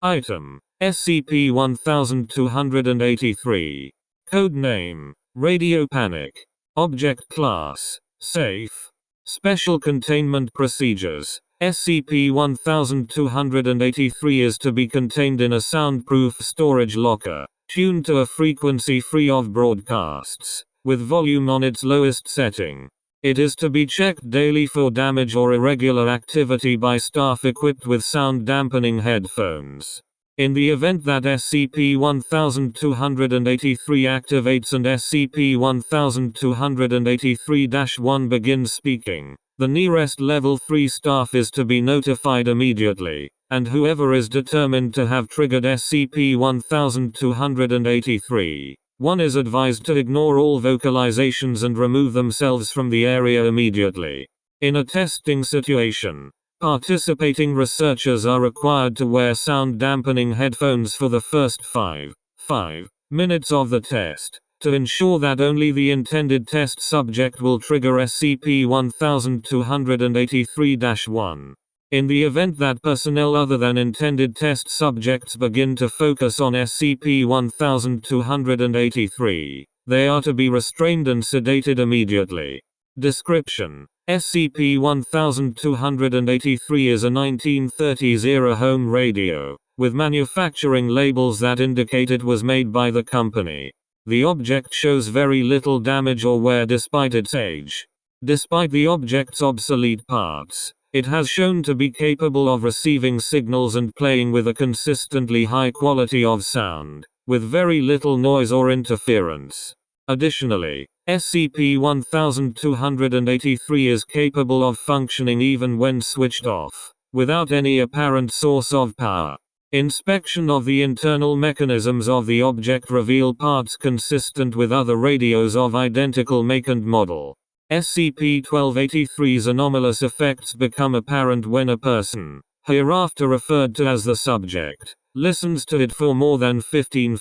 Item: SCP-1283. Code name: Radio Panic. Object class: Safe. Special containment procedures: SCP-1283 is to be contained in a soundproof storage locker, tuned to a frequency free of broadcasts, with volume on its lowest setting. It is to be checked daily for damage or irregular activity by staff equipped with sound dampening headphones. In the event that SCP-1283 activates and SCP-1283-1 begins speaking, the nearest Level 3 staff is to be notified immediately, and whoever is determined to have triggered SCP-1283, 1 is advised to ignore all vocalizations and remove themselves from the area immediately. In a testing situation, participating researchers are required to wear sound dampening headphones for the first 5 minutes of the test, to ensure that only the intended test subject will trigger SCP-1283-1. In the event that personnel other than intended test subjects begin to focus on SCP-1283, they are to be restrained and sedated immediately. Description: SCP-1283 is a 1930s-era home radio, with manufacturing labels that indicate it was made by the company. The object shows very little damage or wear despite its age. Despite the object's obsolete parts, it has shown to be capable of receiving signals and playing with a consistently high quality of sound, with very little noise or interference. Additionally, SCP-1283 is capable of functioning even when switched off, without any apparent source of power. Inspection of the internal mechanisms of the object reveal parts consistent with other radios of identical make and model. SCP-1283's anomalous effects become apparent when a person, hereafter referred to as the subject, listens to it for more than 15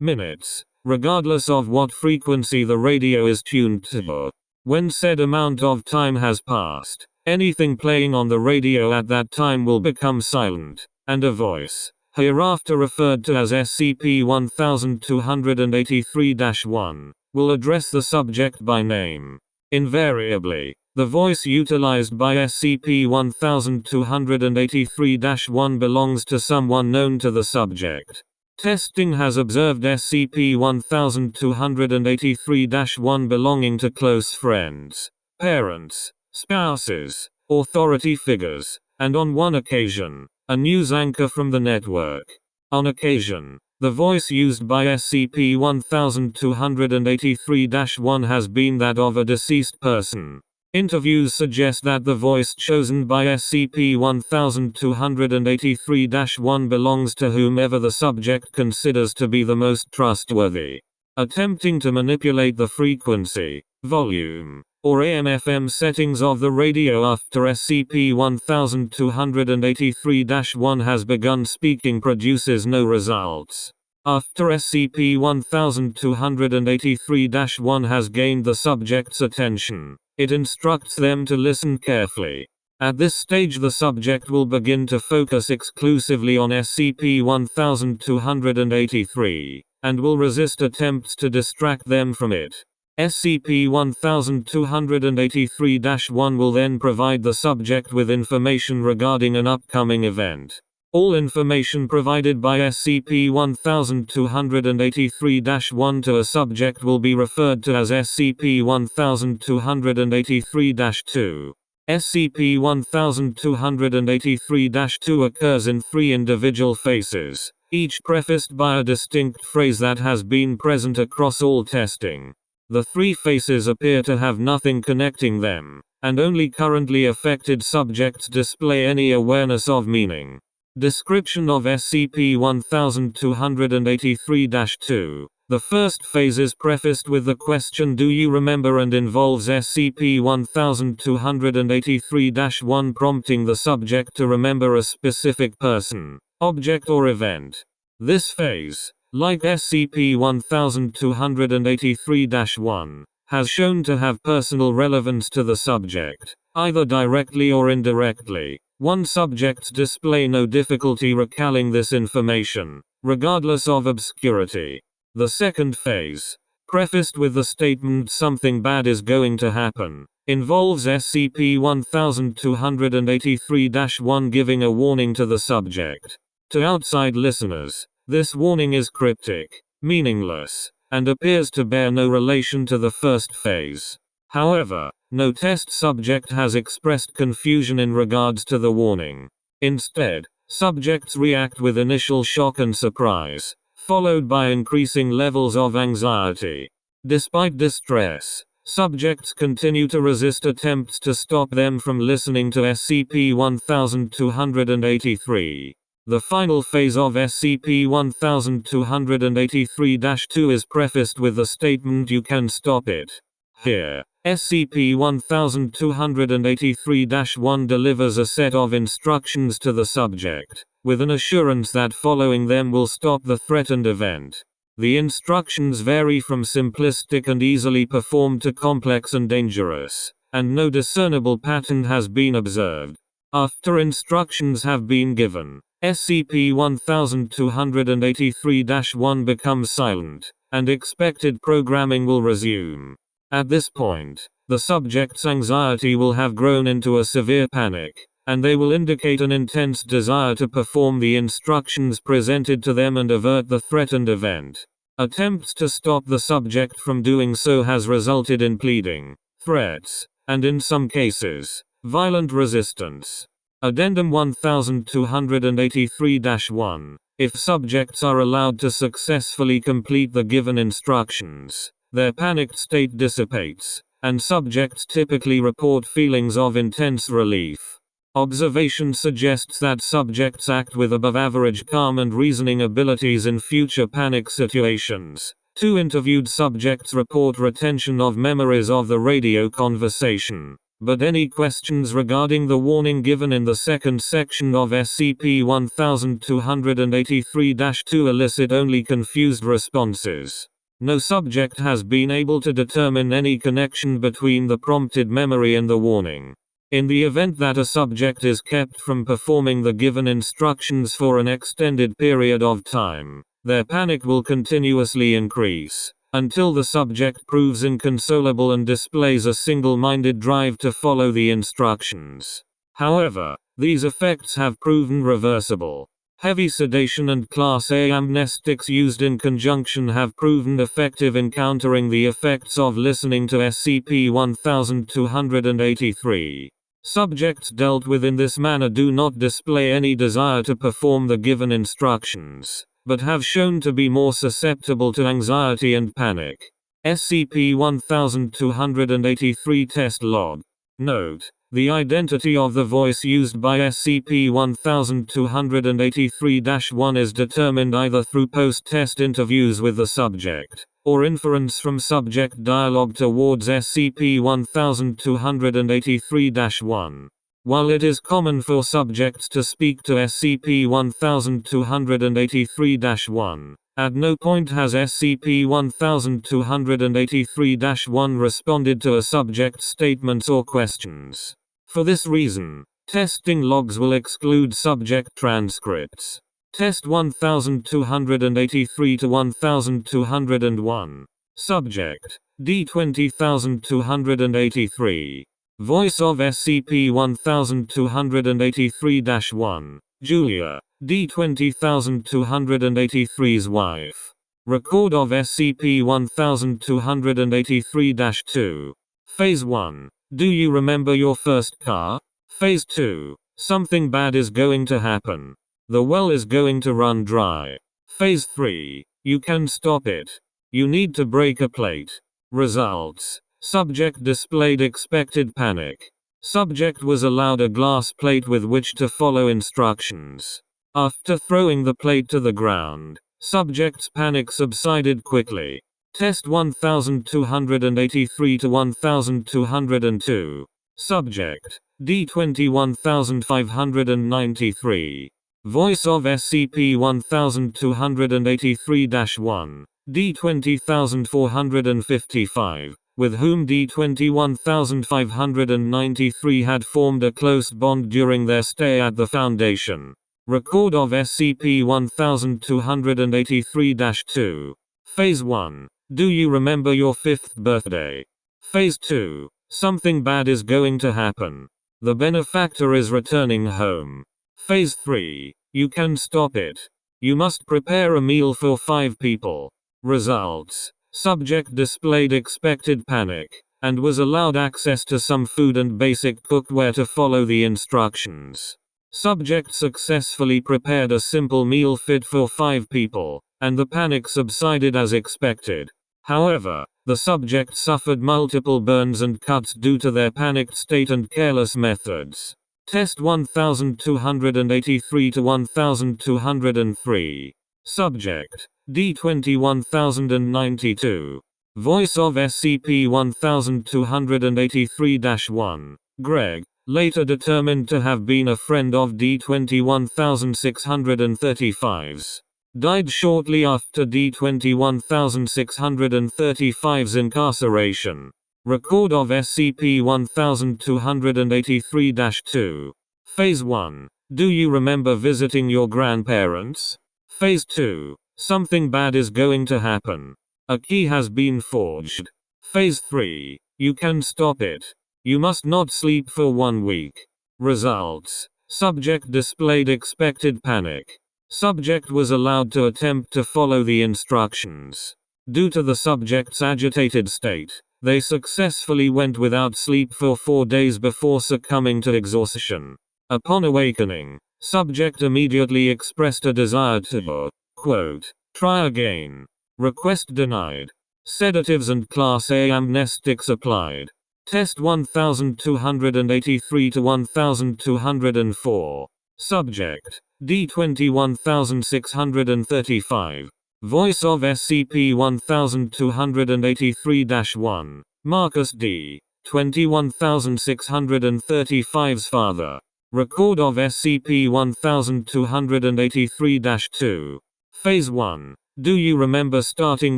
minutes, regardless of what frequency the radio is tuned to. When said amount of time has passed, anything playing on the radio at that time will become silent, and a voice, hereafter referred to as SCP-1283-1, will address the subject by name. Invariably, the voice utilized by SCP-1283-1 belongs to someone known to the subject. Testing has observed SCP-1283-1 belonging to close friends, parents, spouses, authority figures, and on one occasion, a news anchor from the network. On occasion, the voice used by SCP-1283-1 has been that of a deceased person. Interviews suggest that the voice chosen by SCP-1283-1 belongs to whomever the subject considers to be the most trustworthy. Attempting to manipulate the frequency, volume, or AM/FM settings of the radio after SCP-1283-1 has begun speaking produces no results. After SCP-1283-1 has gained the subject's attention, it instructs them to listen carefully. At this stage the subject will begin to focus exclusively on SCP-1283, and will resist attempts to distract them from it. SCP-1283-1 will then provide the subject with information regarding an upcoming event. All information provided by SCP-1283-1 to a subject will be referred to as SCP-1283-2. SCP-1283-2 occurs in 3 individual phases, each prefaced by a distinct phrase that has been present across all testing. The 3 phases appear to have nothing connecting them, and only currently affected subjects display any awareness of meaning. Description of SCP-1283-2. The first phase is prefaced with the question "Do you remember?" and involves SCP-1283-1 prompting the subject to remember a specific person, object or event. This phase, like SCP-1283-1, has shown to have personal relevance to the subject, either directly or indirectly. One subjects display no difficulty recalling this information, regardless of obscurity. The second phase, prefaced with the statement something bad is going to happen, involves SCP-1283-1 giving a warning to the subject. To outside listeners, this warning is cryptic, meaningless, and appears to bear no relation to the first phase. However, no test subject has expressed confusion in regards to the warning. Instead, subjects react with initial shock and surprise, followed by increasing levels of anxiety. Despite distress, subjects continue to resist attempts to stop them from listening to SCP-1283. The final phase of SCP-1283-2 is prefaced with the statement you can stop it. Here, SCP-1283-1 delivers a set of instructions to the subject, with an assurance that following them will stop the threatened event. The instructions vary from simplistic and easily performed to complex and dangerous, and no discernible pattern has been observed. After instructions have been given, SCP-1283-1 becomes silent, and expected programming will resume. At this point, the subject's anxiety will have grown into a severe panic, and they will indicate an intense desire to perform the instructions presented to them and avert the threatened event. Attempts to stop the subject from doing so has resulted in pleading, threats, and in some cases, violent resistance. Addendum 1283-1. If subjects are allowed to successfully complete the given instructions, their panicked state dissipates, and subjects typically report feelings of intense relief. Observation suggests that subjects act with above-average calm and reasoning abilities in future panic situations. 2 interviewed subjects report retention of memories of the radio conversation, but any questions regarding the warning given in the second section of SCP-1283-2 elicit only confused responses. No subject has been able to determine any connection between the prompted memory and the warning. In the event that a subject is kept from performing the given instructions for an extended period of time, their panic will continuously increase, until the subject proves inconsolable and displays a single-minded drive to follow the instructions. However, these effects have proven reversible. Heavy sedation and Class A amnestics used in conjunction have proven effective in countering the effects of listening to SCP-1283. Subjects dealt with in this manner do not display any desire to perform the given instructions, but have shown to be more susceptible to anxiety and panic. SCP-1283 Test Log. Note: the identity of the voice used by SCP-1283-1 is determined either through post-test interviews with the subject, or inference from subject dialogue towards SCP-1283-1. While it is common for subjects to speak to SCP-1283-1, at no point has SCP-1283-1 responded to a subject's statements or questions. For this reason, testing logs will exclude subject transcripts. Test 1283-1201. Subject: D20283. Voice of SCP-1283-1, Julia, D20283's wife. Record of SCP-1283-2. Phase 1. Do you remember your first car? Phase 2. Something bad is going to happen. The well is going to run dry. Phase 3. You can stop it. You need to break a plate. Results: subject displayed expected panic. Subject was allowed a glass plate with which to follow instructions. After throwing the plate to the ground, subject's panic subsided quickly. Test 1283-1202. Subject: D21593. Voice of SCP-1283-1, D20455. with whom D-21593 had formed a close bond during their stay at the Foundation. Record of SCP-1283-2. Phase 1. Do you remember your 5th birthday? Phase 2. Something bad is going to happen. The benefactor is returning home. Phase 3. You can stop it. You must prepare a meal for 5 people. Results. Subject displayed expected panic, and was allowed access to some food and basic cookware to follow the instructions. Subject successfully prepared a simple meal fit for 5 people, and the panic subsided as expected. However, the subject suffered multiple burns and cuts due to their panicked state and careless methods. Test 1283 to 1203. Subject. D-21092. Voice of SCP-1283-1. Greg, later determined to have been a friend of D-21635's. Died shortly after D-21635's incarceration. Record of SCP-1283-2. Phase 1. Do you remember visiting your grandparents? Phase 2. Something bad is going to happen. A key has been forged. Phase 3. You can stop it. You must not sleep for 1 week. Results. Subject displayed expected panic. Subject was allowed to attempt to follow the instructions. Due to the subject's agitated state, they successfully went without sleep for 4 days before succumbing to exhaustion. Upon awakening, subject immediately expressed a desire to, quote, try again. Request denied. Sedatives and Class A amnestics applied. Test 1283 to 1204. Subject. D-21635. Voice of SCP-1283-1. Marcus D. 21635's father. Record of SCP-1283-2. Phase 1. Do you remember starting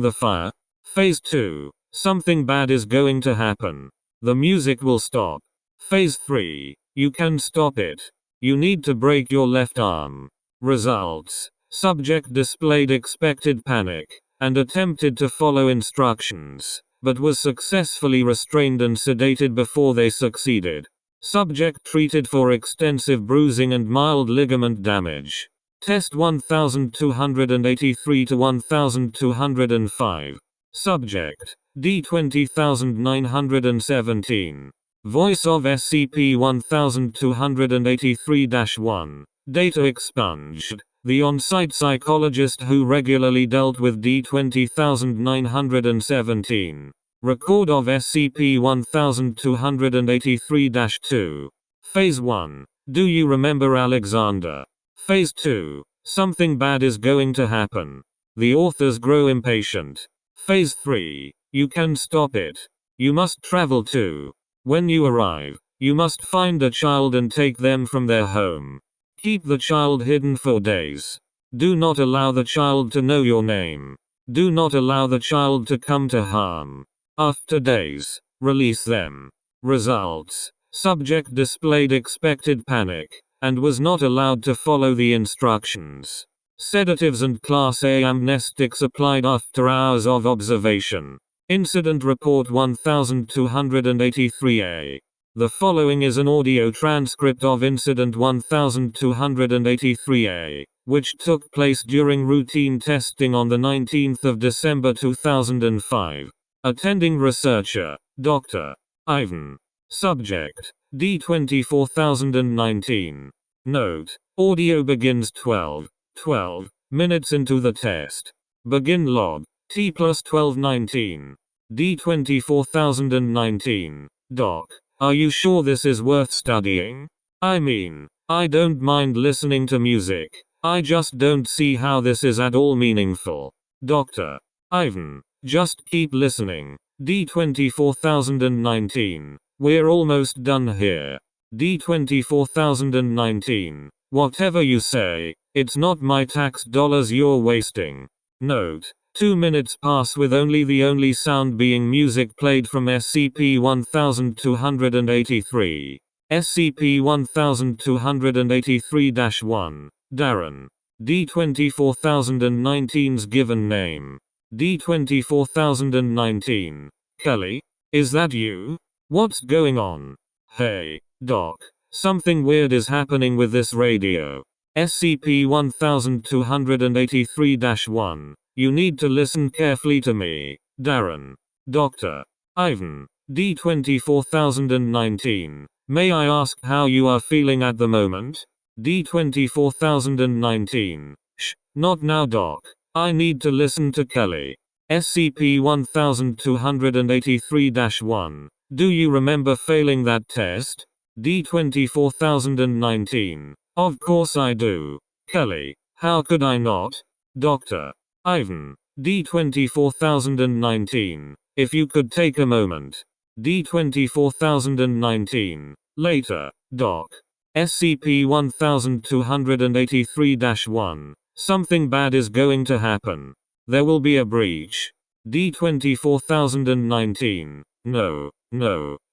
the fire? Phase 2. Something bad is going to happen. The music will stop. Phase 3. You can stop it. You need to break your left arm. Results. Subject displayed expected panic, and attempted to follow instructions, but was successfully restrained and sedated before they succeeded. Subject treated for extensive bruising and mild ligament damage. Test 1283 to 1205. Subject. D-20917. Voice of SCP-1283-1. Data expunged. The on-site psychologist who regularly dealt with D-20917. Record of SCP-1283-2. Phase 1. Do you remember Alexander? Phase 2. Something bad is going to happen. The authors grow impatient. Phase 3. You can stop it. You must travel to. When you arrive, you must find a child and take them from their home. Keep the child hidden for days. Do not allow the child to know your name. Do not allow the child to come to harm. After days, release them. Results. Subject displayed expected panic, and was not allowed to follow the instructions. Sedatives and Class A amnestics applied after hours of observation. Incident Report 1283-A. The following is an audio transcript of Incident 1283-A, which took place during routine testing on the 19th of December 2005. Attending researcher, Dr. Ivan. Subject. D-24019. Note. Audio begins 12 minutes into the test. Begin log. T+1219. D-24019. Doc. Are you sure this is worth studying? I mean, I don't mind listening to music. I just don't see how this is at all meaningful. Dr. Ivan. Just keep listening. D-24019. We're almost done here. D-24019. Whatever you say, it's not my tax dollars you're wasting. Note. 2 minutes pass with the only sound being music played from SCP-1283. SCP-1283-1. Darren. D24019's given name. D24019. Kelly? Is that you? What's going on? Hey, Doc. Something weird is happening with this radio. SCP-1283-1. You need to listen carefully to me. Darren. Dr. Ivan. D24019. May I ask how you are feeling at the moment? D24019. Shh, not now, Doc. I need to listen to Kelly. SCP-1283-1. Do you remember failing that test? D24019. Of course I do. Kelly. How could I not? Dr. Ivan. D24019. If you could take a moment. D24019. Later, Doc. SCP-1283-1. Something bad is going to happen. There will be a breach. D24019. No,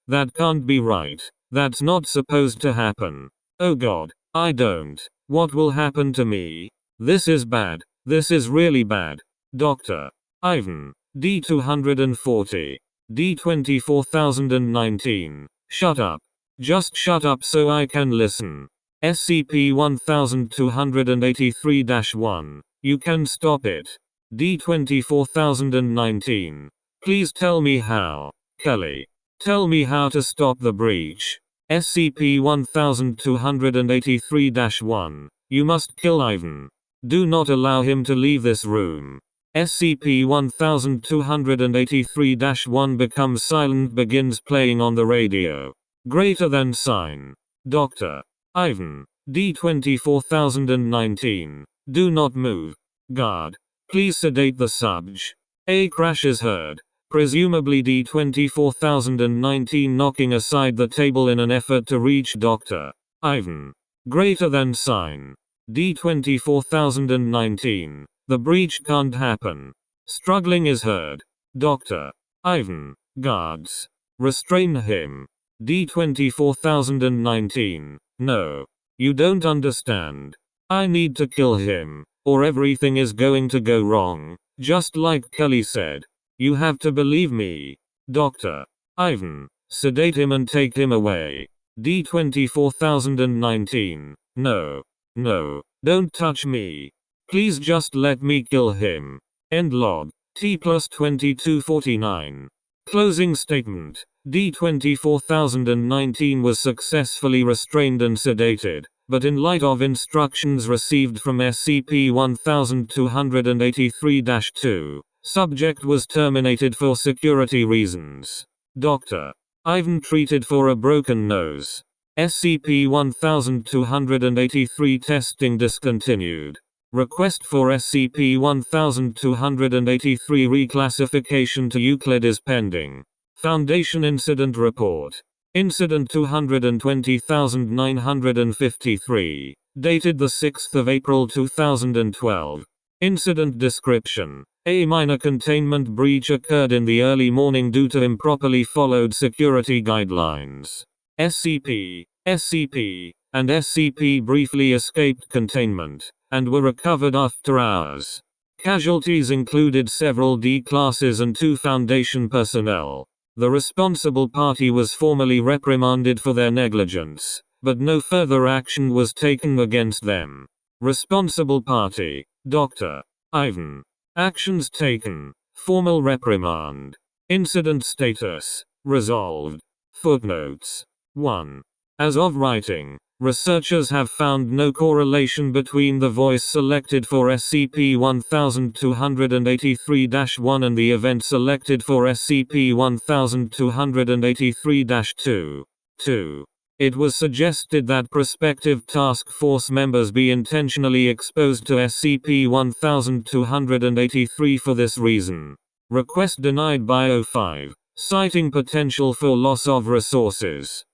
that can't be right. That's not supposed to happen. Oh God, I don't. What will happen to me? This is bad. This is really bad. Dr. Ivan. D240. D24019. Shut up. Just shut up so I can listen. SCP-1283-1. You can stop it. D24019. Please tell me how. Kelly. Tell me how to stop the breach. SCP-1283-1. You must kill Ivan. Do not allow him to leave this room. SCP-1283-1 becomes silent, begins playing on the radio. Greater than sign. Dr. Ivan. D24019. Do not move. Guard. Please sedate the subj. A crash is heard. Presumably D24019 knocking aside the table in an effort to reach Dr. Ivan. Greater than sign. D24019. The breach can't happen. Struggling is heard. Dr. Ivan. Guards. Restrain him. D24019. No. You don't understand. I need to kill him, or everything is going to go wrong, just like Kelly said. You have to believe me. Dr. Ivan. Sedate him and take him away. D24019. No, don't touch me. Please just let me kill him. End log. T+2249. Closing statement. D24019 was successfully restrained and sedated, but in light of instructions received from SCP-1283-2, subject was terminated for security reasons. Dr. Ivan treated for a broken nose. SCP-1283 testing discontinued. Request for SCP-1283 reclassification to Euclid is pending. Foundation Incident Report. Incident 220953. Dated 6 April 2012. Incident Description. A minor containment breach occurred in the early morning due to improperly followed security guidelines. SCP, and SCP briefly escaped containment, and were recovered after hours. Casualties included several D classes and 2 Foundation personnel. The responsible party was formally reprimanded for their negligence, but no further action was taken against them. Responsible party. Dr. Ivan. Actions taken. Formal reprimand. Incident status. Resolved. Footnotes. 1. As of writing, researchers have found no correlation between the voice selected for SCP-1283-1 and the event selected for SCP-1283-2. 2. It was suggested that prospective task force members be intentionally exposed to SCP-1283 for this reason. Request denied by O5, citing potential for loss of resources.